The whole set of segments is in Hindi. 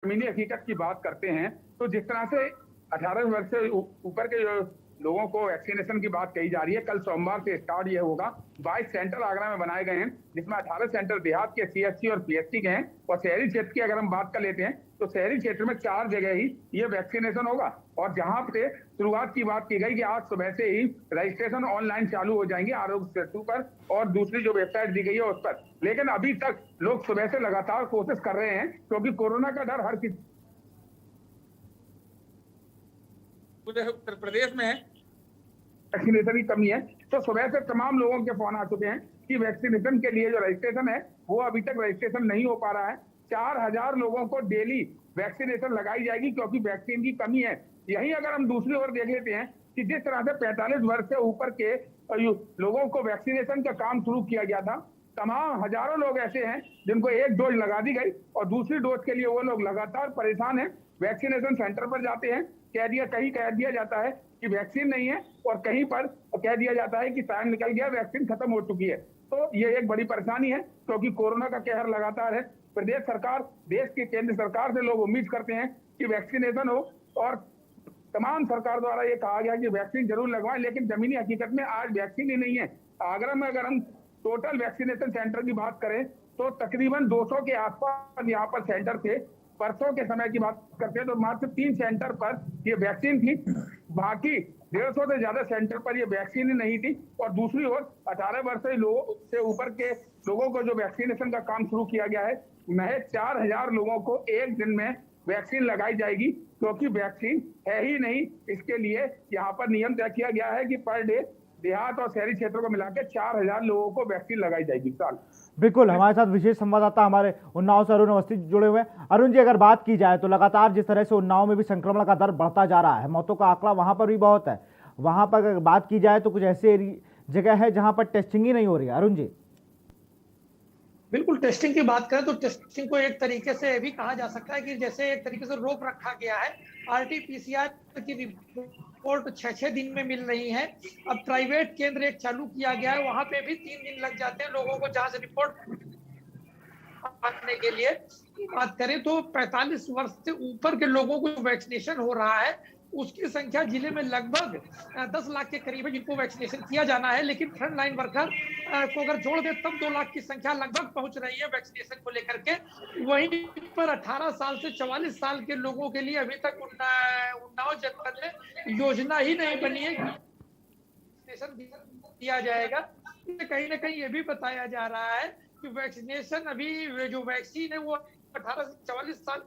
जमीनी हकीकत की बात करते हैं तो जिस तरह से 18 वर्ष से ऊपर के लोगों को वैक्सीनेशन की बात कही जा रही है, कल सोमवार से स्टार्ट ये होगा। 22 सेंटर आगरा में बनाए गए हैं, जिसमें 18 सेंटर देहात के सीएचसी और पीएचसी के हैं, और शहरी क्षेत्र की अगर हम बात कर लेते हैं तो शहरी क्षेत्र में 4 जगह ही ये वैक्सीनेशन होगा। और जहां पे शुरुआत की बात की गई कि आज सुबह से ही रजिस्ट्रेशन ऑनलाइन चालू हो जाएंगे आरोग्य सेतु पर और दूसरी जो वेबसाइट दी गई है उस पर। लेकिन अभी तक लोग सुबह से लगातार कोशिश कर रहे हैं, क्योंकि कोरोना का डर हर किसी पूरे उत्तर प्रदेश में वैक्सीनेशन की कमी है। तो सुबह से तमाम लोगों के फोन आ चुके हैं कि वैक्सीनेशन के लिए जो रजिस्ट्रेशन है वो अभी तक रजिस्ट्रेशन नहीं हो पा रहा है। 4000 लोगों को डेली वैक्सीनेशन लगाई जाएगी, क्योंकि वैक्सीन की कमी है। यही अगर हम दूसरी ओर देख लेते हैं कि जिस तरह से 45 वर्ष से ऊपर के लोगों को वैक्सीनेशन का काम शुरू किया गया था, तमाम हजारों लोग ऐसे हैं जिनको एक डोज लगा दी गई और दूसरी डोज के लिए वो लोग लगातार परेशान हैं। वैक्सीनेशन सेंटर पर जाते हैं, कहीं कह दिया जाता है कि वैक्सीन नहीं है, और कहीं पर कह दिया जाता है कि टाइम निकल गया, वैक्सीन खत्म हो चुकी है। तो ये एक बड़ी परेशानी है, क्योंकि कोरोना का कहर लगातार है। प्रदेश सरकार, देश की केंद्र सरकार से लोग उम्मीद करते हैं कि वैक्सीनेशन हो, और तमाम सरकार द्वारा ये कहा गया कि वैक्सीन जरूर लगवाएं, लेकिन जमीनी हकीकत में आज वैक्सीन ही नहीं है। आगरा में अगर हम टोटल वैक्सीनेशन सेंटर की बात करें तो तकरीबन 200 के आसपास यहाँ पर सेंटर थे। परसों के समय की बात करते हैं तो मात्र 3 सेंटर पर ये वैक्सीन थी, बाकी 150 से ज्यादा सेंटर पर ये वैक्सीन ही नहीं थी। और दूसरी ओर 18 वर्ष से ऊपर के लोगों को जो वैक्सीनेशन का काम शुरू किया गया है, महज 4000 लोगों को एक दिन में वैक्सीन लगाई जाएगी, क्योंकि वैक्सीन है ही नहीं। इसके लिए यहाँ पर नियम तय किया गया है कि पर डे देहात और शहरी क्षेत्रों को मिलाकर 4000 लोगों को वैक्सीन लगाई जाएगी। साल बिल्कुल, हमारे साथ विशेष संवाददाता हमारे उन्नाव से अरुण अवस्थी जुड़े हुए हैं। अरुण जी, अगर बात की जाए तो लगातार जिस तरह से उन्नाव में भी संक्रमण का दर बढ़ता जा रहा है, मौतों का आंकड़ा वहां पर भी बहुत है, वहां पर अगर बात की जाए तो कुछ ऐसे जगह है जहां पर टेस्टिंग ही नहीं हो रही है। अरुण जी। बिल्कुल, टेस्टिंग की बात करें तो टेस्टिंग को एक तरीके से भी कहा जा सकता है कि जैसे एक तरीके से रोक रखा गया है। आरटी-पीसीआर की रिपोर्ट 6-6 दिन में मिल रही है। अब प्राइवेट केंद्र एक चालू किया गया है, वहां पे भी 3 दिन लग जाते हैं लोगों को जहां से रिपोर्ट आने के लिए। बात करें तो 45 वर्ष से ऊपर के लोगों को वैक्सीनेशन हो रहा है, उसकी संख्या जिले में लगभग 10 लाख के करीब है जिनको वैक्सीनेशन किया जाना है। लेकिन फ्रंट लाइन वर्कर को अगर जोड़ दे तब 2 लाख की संख्या लगभग पहुंच रही है वैक्सीनेशन को लेकर के। वहीं पर 18 साल से 44 साल के लोगों के लिए अभी तक उन्नाव जनपद में योजना ही नहीं बनी है वैक्सीनेशन दिया जाएगा। कहीं ना कहीं ये भी बताया जा रहा है कि वैक्सीनेशन अभी जो वैक्सीन है वो 18 से 44 साल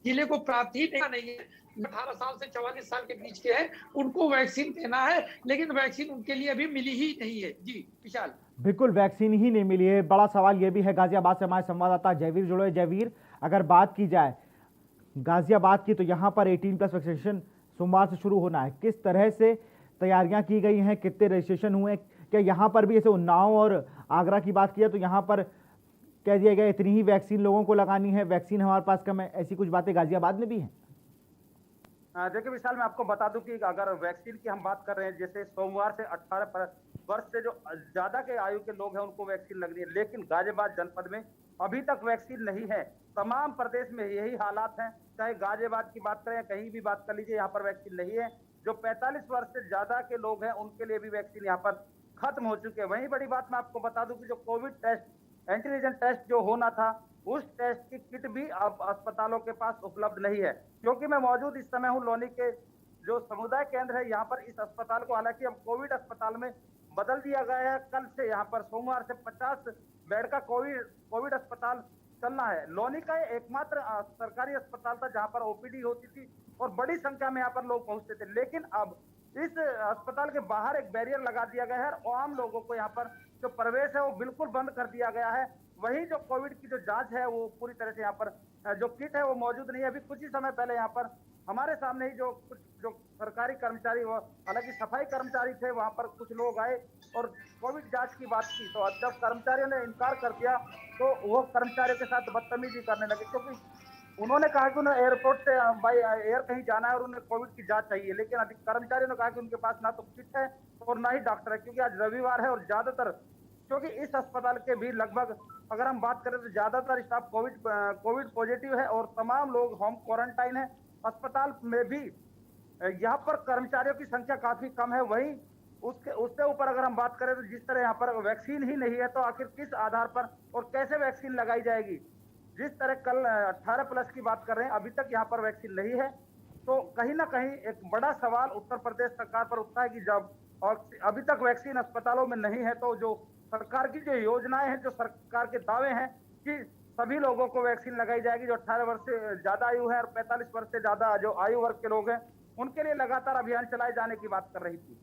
जिले को प्राप्त ही नहीं है। 18 साल से 44 साल के बीच के हैं, उनको वैक्सीन देना है, लेकिन वैक्सीन उनके लिए अभी मिली ही नहीं है। जी विशाल। बिल्कुल, वैक्सीन ही नहीं मिली है। बड़ा सवाल यह भी है। गाजियाबाद से हमारे संवाददाता जयवीर जुड़े। जयवीर, अगर बात की जाए गाजियाबाद की तो यहाँ पर 18+ वैक्सीनेशन सोमवार से शुरू होना है। किस तरह से तैयारियां की गई हैं, कितने रजिस्ट्रेशन हुए, क्या यहाँ पर भी ऐसे उन्नाव और आगरा की बात की है तो यहाँ पर कह दिया गया इतनी ही वैक्सीन लोगों को लगानी है, वैक्सीन हमारे पास कम है, ऐसी कुछ बातें गाजियाबाद में भी हैं? देखिए विशाल, मैं आपको बता दूं कि अगर वैक्सीन की हम बात कर रहे हैं, जैसे सोमवार से 18 वर्ष से जो ज्यादा के आयु के लोग हैं उनको वैक्सीन लगनी है, लेकिन गाजियाबाद जनपद में अभी तक वैक्सीन नहीं है। तमाम प्रदेश में यही हालात हैं, चाहे गाजियाबाद की बात करें कहीं भी बात कर लीजिए, यहाँ पर वैक्सीन नहीं है। जो 45 वर्ष से ज्यादा के लोग हैं उनके लिए भी वैक्सीन यहाँ पर खत्म हो चुके हैं। वही बड़ी बात मैं आपको बता दूं कि जो कोविड टेस्ट, एंटीजन टेस्ट जो होना था, उस टेस्ट की किट भी अब अस्पतालों के पास उपलब्ध नहीं है। क्योंकि मैं मौजूद इस समय हूँ लोनी के जो समुदाय केंद्र है, यहाँ पर इस अस्पताल को हालांकि अब कोविड अस्पताल में बदल दिया गया है। कल से यहाँ पर सोमवार से 50 बेड का कोविड अस्पताल चलना है। लोनी का एकमात्र सरकारी अस्पताल था जहाँ पर ओपीडी होती थी और बड़ी संख्या में यहाँ पर लोग पहुंचते थे, लेकिन अब इस अस्पताल के बाहर एक बैरियर लगा दिया गया है और आम लोगों को यहाँ पर जो प्रवेश है वो बिल्कुल बंद कर दिया गया है। वही जो कोविड की जो जांच है वो पूरी तरह से यहाँ पर जो किट है वो मौजूद नहीं है। अभी कुछ ही समय पहले यहाँ पर हमारे सामने ही जो सरकारी कर्मचारी, हालांकि सफाई कर्मचारी थे, वहां पर कुछ लोग आए और कोविड जांच की बात की, तो जब कर्मचारियों ने इनकार कर दिया तो वो कर्मचारियों के साथ बदतमीजी करने लगे, क्योंकि उन्होंने कहा कि उन्हें एयरपोर्ट से बाई एयर कहीं जाना है और उन्हें कोविड की जांच चाहिए, लेकिन अभी कर्मचारियों ने कहा कि उनके पास ना तो किट है और ना ही डॉक्टर है, क्योंकि आज रविवार है और ज्यादातर, क्योंकि इस अस्पताल के भी लगभग अगर हम बात करें तो ज्यादातर स्टाफ कोविड पॉजिटिव है और तमाम लोग होम क्वारंटाइन है। अस्पताल में भी यहाँ पर कर्मचारियों की संख्या काफी कम है। वहीं उससे ऊपर अगर हम बात करें तो जिस तरह यहाँ पर वैक्सीन ही नहीं है तो आखिर किस आधार पर और कैसे वैक्सीन लगाई जाएगी। जिस तरह कल 18+ की बात कर रहे हैं, अभी तक यहाँ पर वैक्सीन नहीं है, तो कहीं ना कहीं एक बड़ा सवाल उत्तर प्रदेश सरकार पर उठता है कि जब और अभी तक वैक्सीन अस्पतालों में नहीं है तो जो सरकार की जो योजनाएं हैं, जो सरकार के दावे हैं कि सभी लोगों को वैक्सीन लगाई जाएगी, जो 18 वर्ष से ज्यादा आयु है और 45 वर्ष से ज्यादा जो आयु वर्ग के लोग हैं, उनके लिए लगातार अभियान चलाए जाने की बात कर रही थी।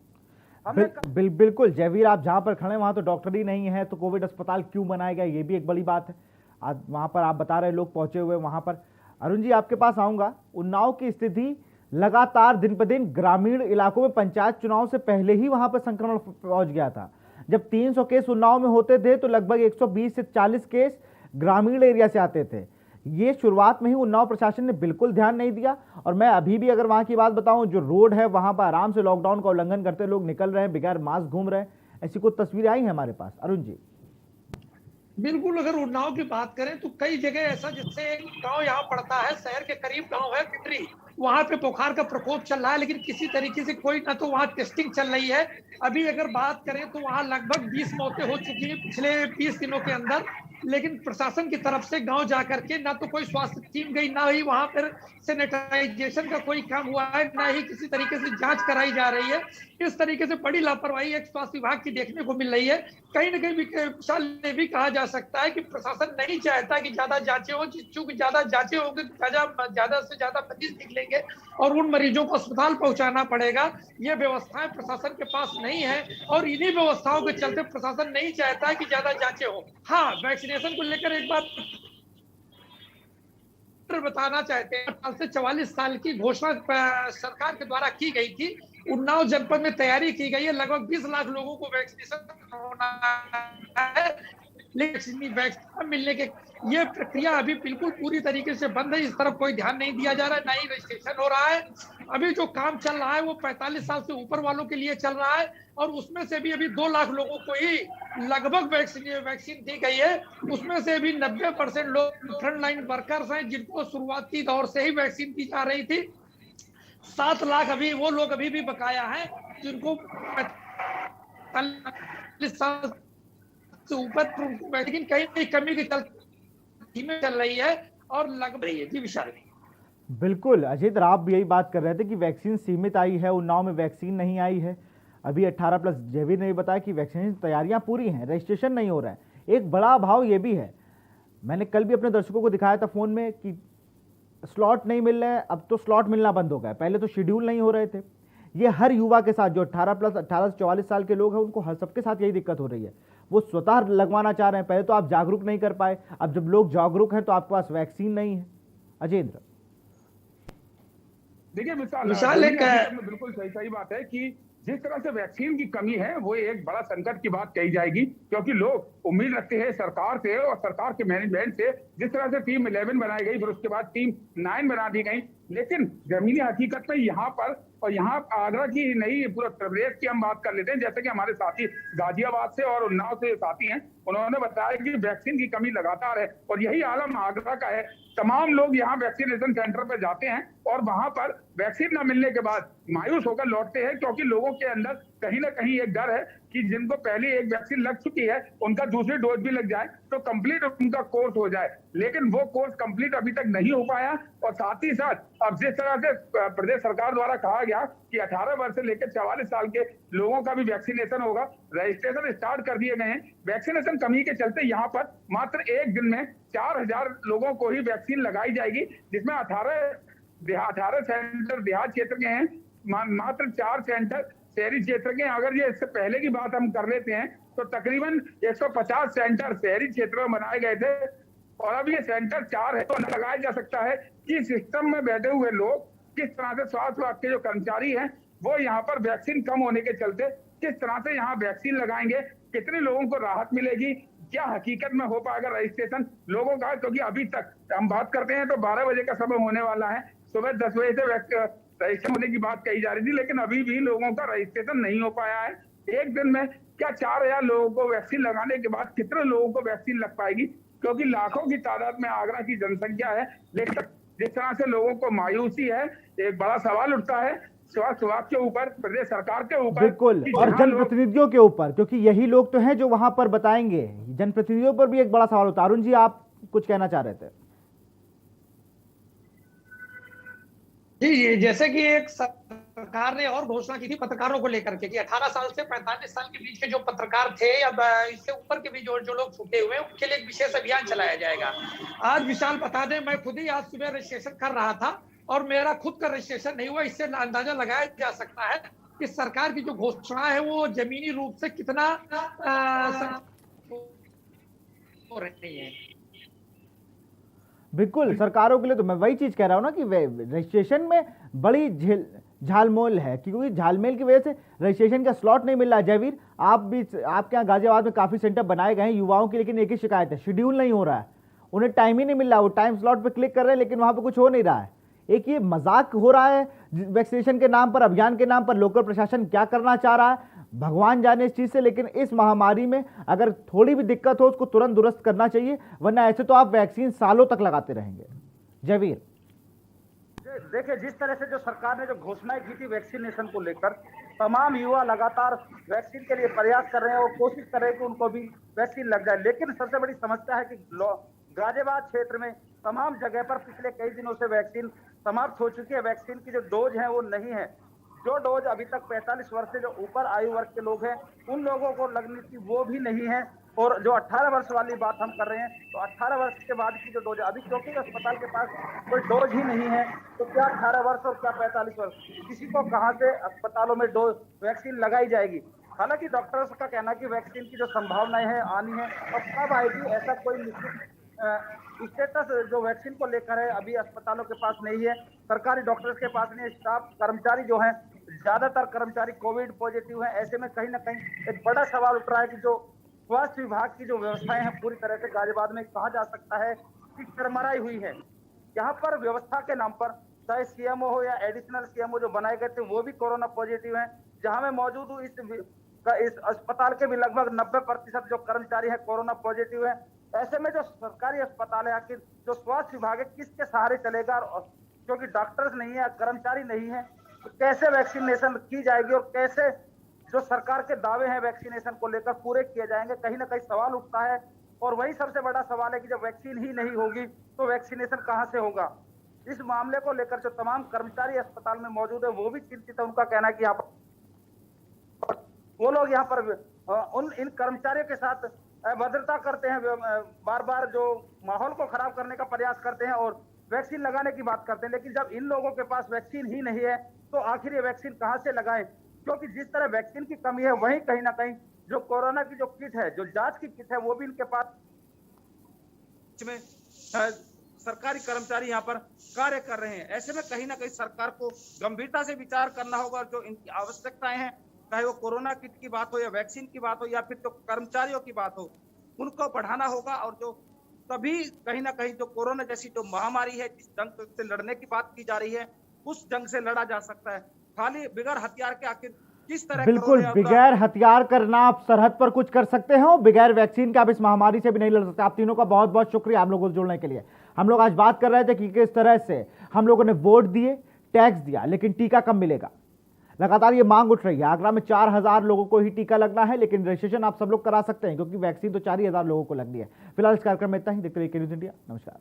बिल्कुल जयवीर, आप जहां पर खड़े वहां तो डॉक्टर ही नहीं है, तो कोविड अस्पताल क्यों बनाया गया, ये भी एक बड़ी बात है। आज वहां पर आप बता रहे लोग पहुंचे हुए वहां पर। अरुण जी, आपके पास आऊंगा। उन्नाव की स्थिति लगातार दिन पर दिन ग्रामीण इलाकों में पंचायत चुनाव से पहले ही वहां पर संक्रमण पहुंच गया था। जब 300 केस उन्नाव में होते थे तो लगभग 120 से 40 केस ग्रामीण एरिया से आते थे। ये शुरुआत में ही उन्नाव प्रशासन ने बिल्कुल ध्यान नहीं दिया। और मैं अभी भी अगर वहां की बात बताऊं, जो रोड है वहां पर आराम से लॉकडाउन का उल्लंघन करते लोग निकल रहे हैं, बगैर मास्क घूम रहे हैं। ऐसी कुछ तस्वीरें आई हैं हमारे पास। अरुण जी, बिल्कुल, अगर उन्नाव की बात करें तो कई जगह ऐसा, जिससे एक गांव यहाँ पड़ता है, शहर के करीब गांव है पिपरी, वहां पे बुखार का प्रकोप चल रहा है, लेकिन किसी तरीके से कोई ना तो वहां टेस्टिंग चल रही है। अभी अगर बात करें तो वहां लगभग 20 मौतें हो चुकी हैं पिछले 20 दिनों के अंदर, लेकिन प्रशासन की तरफ से गांव जाकर के ना तो कोई स्वास्थ्य टीम गई, ना ही वहां पर सैनिटाइजेशन का कोई काम हुआ है, ना ही किसी तरीके से जांच कराई जा रही है। इस तरीके से बड़ी लापरवाही एक स्वास्थ्य विभाग की देखने को मिल रही है। कहीं ना कहीं विशाल ने भी कहा जा सकता है कि प्रशासन नहीं चाहता कि ज्यादा जांचें हो, चूंकि ज्यादा जांचें होंगी तो ज्यादा से ज्यादा मरीज निकलेंगे और उन मरीजों को अस्पताल पहुंचाना पड़ेगा। ये व्यवस्थाएं प्रशासन के पास नहीं है और इन्हीं व्यवस्थाओं के चलते प्रशासन नहीं चाहता है कि ज्यादा जांचें हो। हाँ, वैक्सीनेशन को लेकर एक बात बताना चाहते हैं। 18 से 44 साल की घोषणा सरकार के द्वारा की गई थी। उन्नाव जनपद में तैयारी की गई है, लगभग 20 लाख लोगों को वैक्सीनेशन होना है, लेकिन वैक्सीन मिलने के ये प्रक्रिया अभी बिल्कुल पूरी तरीके से बंद है। इस तरफ कोई ध्यान नहीं दिया जा रहा है, ना ही रजिस्ट्रेशन हो रहा है। अभी जो काम चल रहा है वो 45 साल से ऊपर वालों के लिए चल रहा है और उसमें से भी अभी 2 लाख लोगों को ही लगभग वैक्सीन दी गई है। उसमें से भी 90% लोग फ्रंट लाइन वर्कर्स हैं, जिनको शुरुआती दौर से ही वैक्सीन दी जा रही थी। 7 लाख अभी वो लोग अभी भी बकाया है, जिनको 45 साल से ऊपर, लेकिन कहीं कमी की धीमे चल रही है और लग रही है। जी विशाल, बिल्कुल अजीत, आप भी यही बात कर रहे थे कि वैक्सीन सीमित आई है, उन्नाव में वैक्सीन नहीं आई है अभी 18+। जयवीर ने बताया कि वैक्सीनेशन तैयारियां पूरी हैं, रजिस्ट्रेशन नहीं हो रहा है। एक बड़ा अभाव ये भी है, मैंने कल भी अपने दर्शकों को दिखाया था फोन में कि स्लॉट नहीं मिल रहे हैं। अब तो स्लॉट मिलना बंद हो गया, पहले तो शेड्यूल नहीं हो रहे थे। ये हर युवा के साथ, जो 18+ 18 से 44 साल के लोग हैं, उनको हर सबके साथ यही दिक्कत हो रही है। वो स्वतः लगवाना चाह रहे हैं, पहले तो आप जागरूक नहीं कर पाए, अब जब लोग जागरूक हैं तो आपके पास वैक्सीन नहीं है। अजेंद्र, देखिए विशाल बिल्कुल सही बात है कि जिस तरह से वैक्सीन की कमी है वो एक बड़ा संकट की बात कही जाएगी, क्योंकि लोग उम्मीद रखते हैं सरकार से और सरकार के मैनेजमेंट से। जिस तरह से टीम 11 बनाई गई, फिर उसके बाद टीम 9 बना दी गई, लेकिन जमीनी हकीकत में यहाँ पर और यहाँ आगरा की नहीं पूरे प्रदेश की हम बात कर लेते हैं। जैसे कि हमारे साथी गाजियाबाद से और उन्नाव से साथी हैं, उन्होंने बताया कि वैक्सीन की कमी लगातार है और यही आलम आगरा का है। तमाम लोग यहाँ वैक्सीनेशन सेंटर पर जाते हैं और वहां पर वैक्सीन न मिलने के बाद मायूस होकर लौटते हैं, क्योंकि लोगों के अंदर कहीं ना कहीं एक डर है कि जिनको पहले एक वैक्सीन लग चुकी है उनका दूसरी डोज भी लग जाए तो कंप्लीट उनका कोर्स हो जाए, लेकिन वो कोर्स कंप्लीट अभी तक नहीं हो पाया। और साथ ही साथ अब जिस तरह से प्रदेश सरकार द्वारा कहा गया कि 18 वर्ष से लेकर 44 साल के लोगों का भी वैक्सीनेशन होगा, रजिस्ट्रेशन स्टार्ट कर दिए गए हैं। वैक्सीनेशन कमी के चलते यहाँ पर मात्र एक दिन में 4000 लोगों को ही वैक्सीन लगाई जाएगी, जिसमें 18 सेंटर देहात क्षेत्र के हैं, मात्र 4 सेंटर शहरी क्षेत्र के। अगर ये इससे पहले की बात हम कर लेते हैं तो तकरीबन 150 सेंटर शहरी क्षेत्रों में बनाए गए थे और अब ये सेंटर 4 है। तो लगाया जा सकता है कि सिस्टम में बैठे हुए लोग किस तरह से, स्वास्थ्य विभाग के जो कर्मचारी हैं वो यहाँ पर वैक्सीन कम होने के चलते किस तरह से यहाँ वैक्सीन लगाएंगे, कितने लोगों को राहत मिलेगी, क्या हकीकत में हो पाएगा रजिस्ट्रेशन लोगों का। क्योंकि अभी तक हम बात करते हैं तो 12 बजे का समय होने वाला है, सुबह 10 बजे से रजिस्ट्रेशन होने की बात कही जा रही थी, लेकिन अभी भी लोगों का रजिस्ट्रेशन नहीं हो पाया है। एक दिन में क्या 4,000 लोगों को वैक्सीन लगाने के बाद कितने लोगों को वैक्सीन लग पाएगी? क्योंकि लाखों की तादाद में आगरा की जनसंख्या है, लेकिन जिस तरह से लोगों को मायूसी है, एक बड़ा सवाल उठता है स्वास्थ्य विभाग के ऊपर, प्रदेश सरकार के ऊपर, बिल्कुल, और जनप्रतिनिधियों के ऊपर, क्योंकि यही लोग तो हैं जो वहां पर बताएंगे। जनप्रतिनिधियों पर भी एक बड़ा सवाल होता है। अरुण जी, आप कुछ कहना चाह रहे थे? जी, जैसे कि एक सरकार ने और घोषणा की थी पत्रकारों को लेकर के कि 18 साल से 45 साल के बीच के जो पत्रकार थे या इससे ऊपर के भी जो लोग छूटे हुए हैं, उनके लिए एक विशेष अभियान चलाया जाएगा। आज विशाल बता दें, मैं खुद ही आज सुबह रजिस्ट्रेशन कर रहा था और मेरा खुद का रजिस्ट्रेशन नहीं हुआ। इससे अंदाजा लगाया जा सकता है कि सरकार की जो घोषणा है वो जमीनी रूप से कितना हो रही है। बिल्कुल, सरकारों के लिए तो मैं वही चीज कह रहा हूं ना कि रजिस्ट्रेशन में बड़ी झालमोल है, क्योंकि झालमेल की वजह से रजिस्ट्रेशन का स्लॉट नहीं मिल रहा है। जयवीर, आपके यहाँ गाजियाबाद में काफी सेंटर बनाए गए हैं युवाओं के, लेकिन एक ही शिकायत है, शेड्यूल नहीं हो रहा है, उन्हें टाइम ही नहीं मिल रहा। वो टाइम स्लॉट पे क्लिक कर रहे हैं लेकिन वहां पे कुछ हो नहीं रहा है। एक ये मजाक हो रहा है वैक्सीनेशन के नाम पर, अभियान के नाम पर। लोकल प्रशासन क्या करना चाह रहा है भगवान जाने इस चीज से, लेकिन इस महामारी में अगर थोड़ी भी दिक्कत हो उसको तुरंत दुरुस्त करना चाहिए, वरना ऐसे तो आप वैक्सीन सालों तक लगाते रहेंगे। जयवीर, देखिए, जिस तरह से जो सरकार ने जो घोषणाएं की थी वैक्सीनेशन को लेकर, तमाम युवा लगातार वैक्सीन के लिए प्रयास कर रहे हैं और कोशिश कर रहे हैं कि उनको भी वैक्सीन लग जाए। लेकिन सबसे बड़ी समस्या है कि गाजियाबाद क्षेत्र में तमाम जगह पर पिछले कई दिनों से वैक्सीन समाप्त हो चुकी है। वैक्सीन की जो डोज है वो नहीं है। जो डोज अभी तक 45 वर्ष से जो ऊपर आयु वर्ग के लोग हैं उन लोगों को लगनी थी वो भी नहीं है। और जो 18 वर्ष वाली बात हम कर रहे हैं, तो 18 वर्ष के बाद की जो डोज है, अभी क्योंकि अस्पताल के पास कोई डोज ही नहीं है, तो क्या 18 वर्ष और क्या 45 वर्ष, किसी को कहां से अस्पतालों में डोज वैक्सीन लगाई जाएगी। हालांकि डॉक्टर्स का कहना है कि वैक्सीन की जो संभावनाएं हैं आनी है, और कब आएगी ऐसा कोई निश्चित स्टेटस जो वैक्सीन को लेकर है अभी अस्पतालों के पास नहीं है, सरकारी डॉक्टर्स के पास नहीं है। स्टाफ कर्मचारी जो हैं, ज्यादातर कर्मचारी कोविड पॉजिटिव हैं। ऐसे में कहीं ना कहीं एक बड़ा सवाल उठ रहा है कि जो स्वास्थ्य विभाग की जो व्यवस्थाएं हैं पूरी तरह से गाजियाबाद में कहा जा सकता है कि चरमराई हुई है। यहाँ पर व्यवस्था के नाम पर चाहे सीएमओ हो या एडिशनल सीएमओ जो बनाए गए थे वो भी कोरोना पॉजिटिव हैं। जहां मैं मौजूद हूँ इस अस्पताल के भी लगभग 90% जो कर्मचारी है कोरोना पॉजिटिव है। ऐसे में जो सरकारी अस्पताल है, आखिर जो स्वास्थ्य विभाग है किसके सहारे चलेगा, क्योंकि डॉक्टर्स नहीं है, कर्मचारी नहीं है, तो कैसे वैक्सीनेशन की जाएगी और कैसे जो सरकार के दावे हैं वैक्सीनेशन को लेकर पूरे किए जाएंगे, कहीं ना कहीं सवाल उठता है। और वही सबसे बड़ा सवाल है कि जब वैक्सीन ही नहीं होगी तो वैक्सीनेशन कहां से होगा। इस मामले को लेकर जो तमाम कर्मचारी अस्पताल में मौजूद है वो भी चिंतित है। उनका कहना है कि यहाँ पर वो लोग यहाँ पर इन कर्मचारियों के साथ अभद्रता करते हैं, बार बार जो माहौल को खराब करने का प्रयास करते हैं और वैक्सीन लगाने की बात करते हैं। लेकिन जब इन लोगों के पास वैक्सीन ही नहीं है तो आखिर ये वैक्सीन कहां से लगाएं, क्योंकि जिस तरह वैक्सीन की कमी है वहीं कहीं ना कहीं जो कोरोना की जो किट है, जो जांच की किट है, वो भी इनके पास में सरकारी कर्मचारी यहाँ पर कार्य कर रहे हैं। ऐसे में कहीं ना कहीं सरकार को गंभीरता से विचार करना होगा। जो इनकी आवश्यकताएं हैं, चाहे वो कोरोना किट की बात हो या वैक्सीन की बात हो या फिर तो कर्मचारियों की बात हो, उनको बढ़ाना होगा। और जो तभी कहीं ना कहीं जो कोरोना जैसी जो महामारी है, जिस जंग से लड़ने की बात की जा रही है, उस जंग से लड़ा जा सकता है। खाली बगैर हथियार के आखिर किस तरह, बिल्कुल बगैर हथियार करना आप सरहद पर कुछ कर सकते हो, बगैर वैक्सीन के आप इस महामारी से भी नहीं लड़ सकते। आप तीनों का बहुत बहुत शुक्रिया हम लोगों को जुड़ने के लिए। हम लोग आज बात कर रहे थे कि किस तरह से हम लोगों ने वोट दिए, टैक्स दिया, लेकिन टीका कब मिलेगा। लगातार ये मांग उठ रही है। आगरा में 4,000 लोगों को ही टीका लगना है, लेकिन रजिस्ट्रेशन आप सब लोग करा सकते हैं क्योंकि वैक्सीन तो 4,000 लोगों को लगनी है। फिलहाल इस कार्यक्रम में इतना ही। देखते रहिए के न्यूज़ इंडिया। नमस्कार।